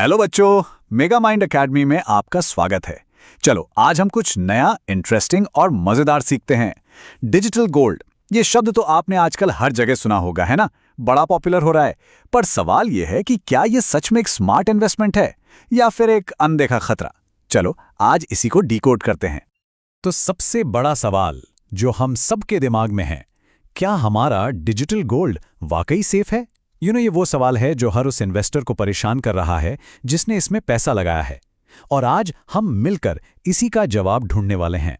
Hello बच्चों, mega mind academy में आपका स्वागत है। चलो आज हम कुछ नया, इंटरेस्टिंग और मजेदार सीखते हैं। डिजिटल गोल्ड, ये शब्द तो आपने आजकल हर जगह सुना होगा, है ना? बड़ा पॉपुलर हो रहा है। पर सवाल ये है कि क्या ये सच में एक स्मार्ट इन्वेस्टमेंट है या फिर एक अनदेखा खतरा? चलो आज इसी को डिकोड करते हैं। तो सबसे बड़ा सवाल जो हम सबके दिमाग में है, क्या हमारा डिजिटल गोल्ड वाकई सेफ है? ये वो सवाल है जो हर उस इन्वेस्टर को परेशान कर रहा है जिसने इसमें पैसा लगाया है। और आज हम मिलकर इसी का जवाब ढूंढने वाले हैं।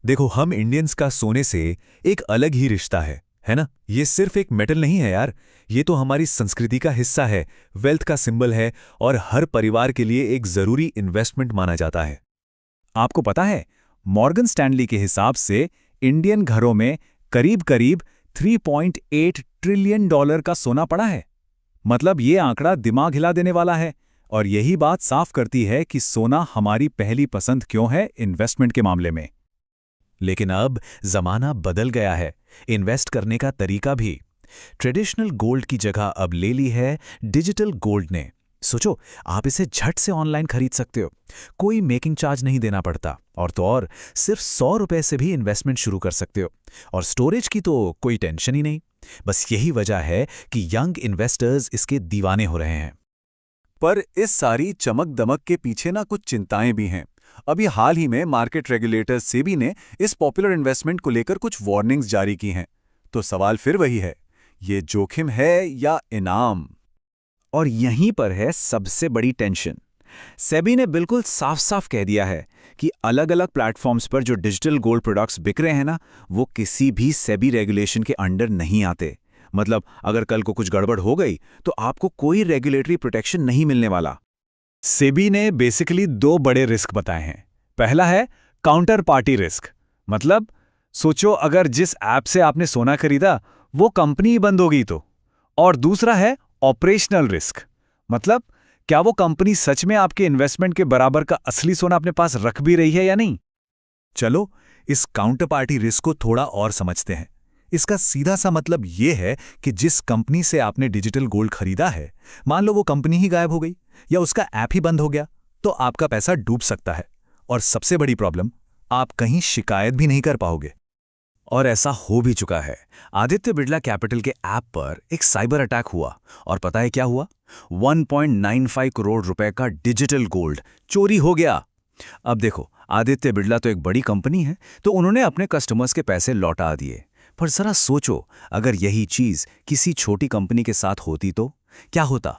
देखो, हम इंडियंस का सोने से एक अलग ही रिश्ता है ना? ये सिर्फ एक मेटल नहीं है यार, ये तो हमारी संस्कृति का हिस्सा है, वेल्थ का सिंबल है और हर परिवार के लिए एक जरूरी इन्वेस्टमेंट माना जाता है। आपको पता है, मॉर्गन स्टैनली के हिसाब से इंडियन घरों में करीब करीब 3.8 ट्रिलियन डॉलर का सोना पड़ा है। मतलब ये आंकड़ा दिमाग हिला देने वाला है और यही बात साफ करती है कि सोना हमारी पहली पसंद क्यों है इन्वेस्टमेंट के मामले में। लेकिन अब जमाना बदल गया है, इन्वेस्ट करने का तरीका भी। ट्रेडिशनल गोल्ड की जगह अब ले ली है डिजिटल गोल्ड ने। सोचो, आप इसे झट से ऑनलाइन खरीद सकते हो, कोई मेकिंग चार्ज नहीं देना पड़ता, और तो और सिर्फ 100 रुपए से भी इन्वेस्टमेंट शुरू कर सकते हो। और स्टोरेज की तो कोई टेंशन ही नहीं। बस यही वजह है कि यंग इन्वेस्टर्स इसके दीवाने हो रहे हैं। पर इस सारी चमक दमक के पीछे ना कुछ चिंताएं भी हैं। अभी हाल ही में मार्केट रेगुलेटर सेबी ने इस पॉपुलर इन्वेस्टमेंट को लेकर कुछ वार्निंग्स जारी की हैं। तो सवाल फिर वही है, ये जोखिम है या इनाम? और यहीं पर है सबसे बड़ी टेंशन। सेबी ने बिल्कुल साफ साफ कह दिया है कि अलग अलग प्लेटफॉर्म्स पर जो डिजिटल गोल्ड प्रोडक्ट्स बिक रहे हैं ना, वो किसी भी सेबी रेगुलेशन के अंडर नहीं आते। मतलब अगर कल को कुछ गड़बड़ हो गई तो आपको कोई रेगुलेटरी प्रोटेक्शन नहीं मिलने वाला। सेबी ने बेसिकली 2 बड़े रिस्क बताए हैं। पहला है काउंटर पार्टी रिस्क। मतलब सोचो, अगर जिस ऐप से आपने सोना खरीदा वो कंपनी ही बंद होगी तो। और दूसरा है ऑपरेशनल रिस्क। मतलब क्या वो कंपनी सच में आपके इन्वेस्टमेंट के बराबर का असली सोना अपने पास रख भी रही है या नहीं? चलो इस काउंटर पार्टी रिस्क को थोड़ा और समझते हैं। इसका सीधा सा मतलब ये है कि जिस कंपनी से आपने डिजिटल गोल्ड खरीदा है, मान लो वो कंपनी ही गायब हो गई या उसका ऐप ही बंद हो गया, तो आपका पैसा डूब सकता है। और सबसे बड़ी प्रॉब्लम, आप कहीं शिकायत भी नहीं कर पाओगे। और ऐसा हो भी चुका है। आदित्य बिड़ला कैपिटल के ऐप पर एक साइबर अटैक हुआ और पता है क्या हुआ? 1.95 करोड़ रुपए का डिजिटल गोल्ड चोरी हो गया। अब देखो, आदित्य बिड़ला तो एक बड़ी कंपनी है, तो उन्होंने अपने कस्टमर्स के पैसे लौटा दिए। पर जरा सोचो, अगर यही चीज किसी छोटी कंपनी के साथ होती तो क्या होता?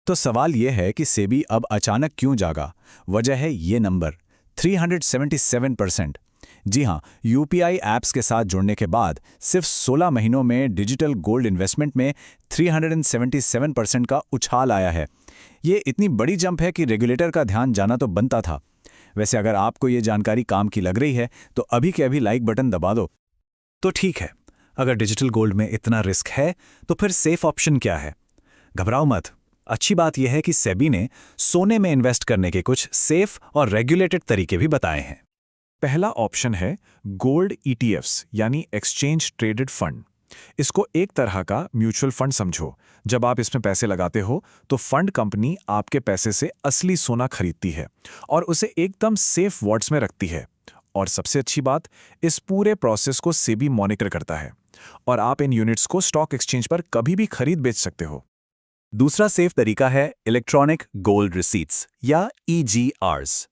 तो सवाल यह है कि सेबी अब अचानक क्यों जागा? वजह है ये नंबर 377%। जी हां, यूपीआई ऐप्स के साथ जुड़ने के बाद सिर्फ 16 महीनों में डिजिटल गोल्ड इन्वेस्टमेंट में 377% का उछाल आया है। ये इतनी बड़ी जंप है कि रेगुलेटर का ध्यान जाना तो बनता था। वैसे अगर आपको ये जानकारी काम की लग रही है तो अभी के अभी लाइक बटन दबा दो। तो ठीक है, अगर डिजिटल गोल्ड में इतना रिस्क है तो फिर सेफ ऑप्शन क्या है? घबराओ मत। अच्छी बात यह है कि सेबी ने सोने में इन्वेस्ट करने के कुछ सेफ और रेगुलेटेड तरीके भी बताए हैं। पहला ऑप्शन है गोल्ड ईटीएफ्स, यानी एक्सचेंज ट्रेडेड फंड। इसको एक तरह का म्यूचुअल फंड समझो। जब आप इसमें पैसे लगाते हो तो फंड कंपनी आपके पैसे से असली सोना खरीदती है और उसे एकदम सेफ वॉलेट्स में रखती है। और सबसे अच्छी बात, इस पूरे प्रोसेस को सेबी मॉनिटर करता है और आप इन यूनिट्स को स्टॉक एक्सचेंज पर कभी भी खरीद बेच सकते हो। दूसरा सेफ तरीका है इलेक्ट्रॉनिक गोल्ड रिसीट्स या EGRs।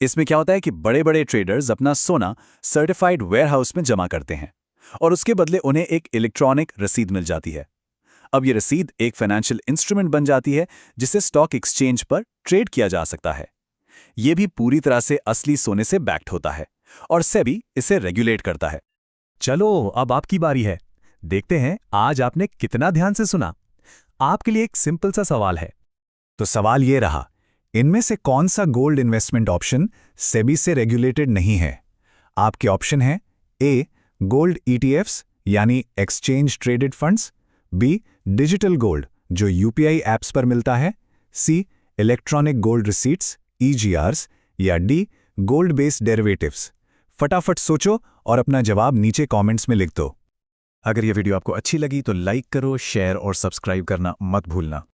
इसमें क्या होता है कि बड़े बड़े ट्रेडर्स अपना सोना सर्टिफाइड वेयरहाउस में जमा करते हैं और उसके बदले उन्हें एक इलेक्ट्रॉनिक रसीद मिल जाती है। अब ये रसीद एक फाइनेंशियल इंस्ट्रूमेंट बन जाती है जिसे स्टॉक एक्सचेंज पर ट्रेड किया जा सकता है। ये भी पूरी तरह से असली सोने से बैक्ड होता है और सेबी इसे रेगुलेट करता है। चलो अब आपकी बारी है। देखते हैं आज आपने कितना ध्यान से सुना। आपके लिए एक सिंपल सा सवाल है। तो सवाल ये रहा, इनमें से कौन सा गोल्ड इन्वेस्टमेंट ऑप्शन सेबी से रेगुलेटेड नहीं है? आपके ऑप्शन है ए गोल्ड ETFs यानी exchange traded funds, B digital gold जो यूपीआई ऐप्स पर मिलता है, C electronic gold receipts EGRs या डी गोल्ड बेस्ड डेरिवेटिव्स। फटाफट सोचो और अपना जवाब नीचे कमेंट्स में लिख दो। अगर यह वीडियो आपको अच्छी लगी तो लाइक करो, शेयर और सब्सक्राइब करना मत भूलना।